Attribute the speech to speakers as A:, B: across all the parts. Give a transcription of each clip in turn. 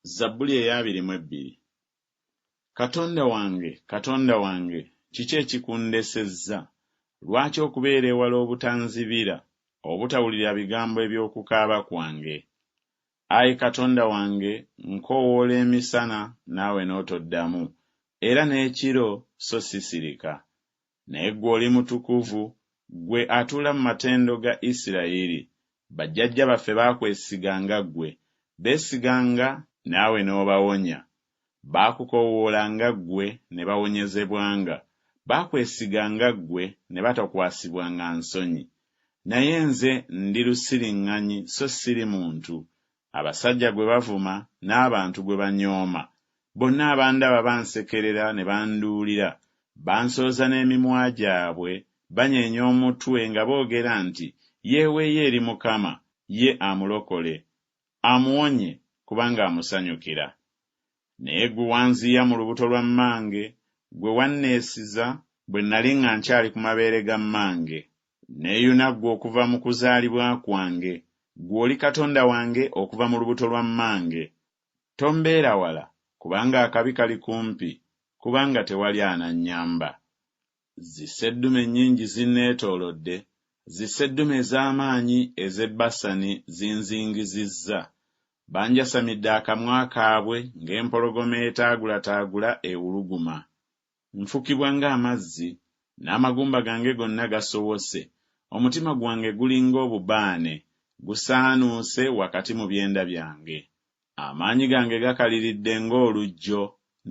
A: Zabbuli eya 22. Katonda wange, kiki ekikundesezza? Lwaki okubeera ewala obutanzibira, obutawulira bigambo eby'okukaaba kwange? Ayi Katonda wange, nkoowoola emisana naawe n'otoddamu, era n'ekiro so sisirika. Naye ggwe oli mutukuvu, ggwe atuula mu matendo ga Isirayiri. Bajjajja baffe baakwesiganga ggwe, beesiganga naawe n'obawonya. Baakukoowoolanga ggwe ne bawonyezebwanga, baakwesiganga ggwe ne batakwasibwanga nsonyi. Naye nze ndi lusiriŋŋanyi so siri muntu, abasajja gwe bavuma n'abantu gwe banyooma. Bonna abandaba bansekerera ne banduulira, bansooza n'emimwa gyabwe, banyeenya omutwe nga boogera nti, yeeweeyo eri Mukama, ye amulokole, amuwonye kubanga amusanyukira. Naye ggwe wanziya mu lubuto lwa mmange, gwe wanneesiza bwe nnali nga nkyali ku mabeere ga mmange. Neeyuna ggwe okuva mu kuzaalibwa kwange, ggwe oli Katonda wange okuva mu lubuto lwa mmange. Tombeera wala, kubanga akabi kali kumpi, kubanga tewali anannyamba. Zisseddume nnyingi zinneetoolodde, zisseddume ez'amaanyi ez'e Basani zinzingizizza. Banjasamidde akamwa kaabwe ng'empologoma etaagulataagula ewuluguma. Nfukibwa ng'amazzi, n'amagumba gange gonna gasowose. Omutima gwange gulinga obubaane, gusaanuuse wakati mu byenda byange. Amaanyi gange gakaliridde ng'olujjo,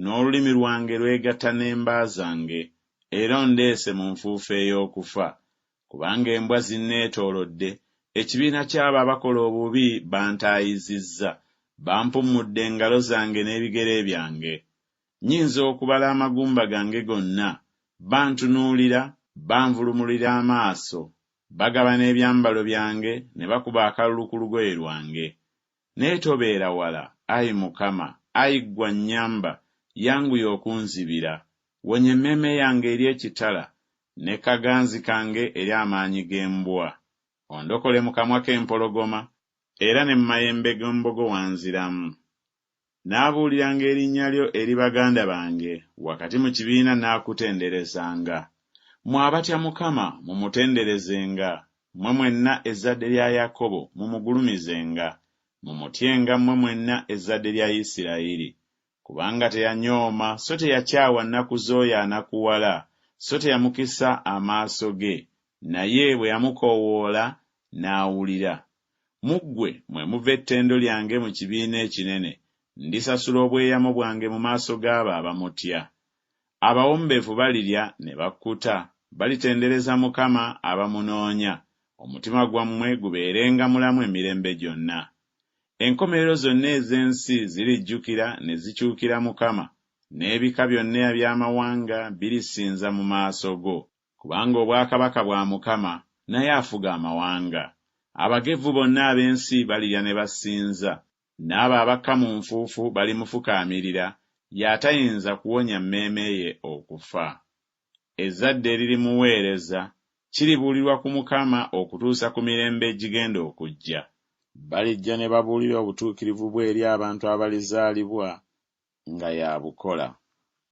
A: n'olulimi lwange lwegatta n'emba zange, era ondeese mu nfuufu ey'okufa. Kubanga embwa zinneetoolodde, ekibiina ky'abo abakola obubi bantaayizizza, bampumudde engalo zange n'ebigere byange. Nnyinza okubala amagumba gange gonna, bantunuulira, banvulumulira amaaso, bagaba n'ebyambalo byange ne bakuba akalulu ku lugoye lwange. Naye tobeera wala, ayi Mukama, ayi ggwe annyamba, yanguya okunzibira. Wonya emmeeme yange eri ekitala, ne kaganzi kange eri amaanyi g'embwa. Ondokole mu kamwa k'empologoma, era ne mu mayembe g'embogo wanziramu. Naabuuliranga erinnya lyo eri baganda bange, wakati mu kibiina naakutenderezanga. Mmwe abatya Mukama mumutenderezenga, mmwe mwenna ezzadde lya Yakobo mumugulumizenga, mumutyenga mmwe mwenna ezzadde lya Isirayiri. Kubanga teyanyooma so teyakyawa nnaku z'oyo anakuwala, so teyamukisa amaaso ge, naye bwe yamukoowoola n'awulira. Mu ggwe mwe muva ettendo lyange mu kibiina ekinene, ndisasula obweyamo bwange mu maaso g'abo abamutya. Abawombeefu balirya ne bakkuta, balitendereza Mukama abamunoonya. Omutima gwammwe gubeerenga mulamu emirembe gyonna. Enkomerero zonna ez'ensi zirijjukira ne zikyukira Mukama, n'ebika byonna eby'amawanga birisinza mu maaso go. Kubanga obwakabaka bwa Mukama naye afuga amawanga. Abagevu bonna ab'ensi balirya ne basinza, n'abo abakka mu nfuufu balimufukaamirira, y'atayinza kuwonya mmeeme ye okufa. Ezzadde eririmuweereza kiribuulirwa ku Mukama okutuusa ku mirembe egigenda okujja. Balijja ne babuulira obutuukirivu bwe eri abantu abalizaalibwa nga yabukola.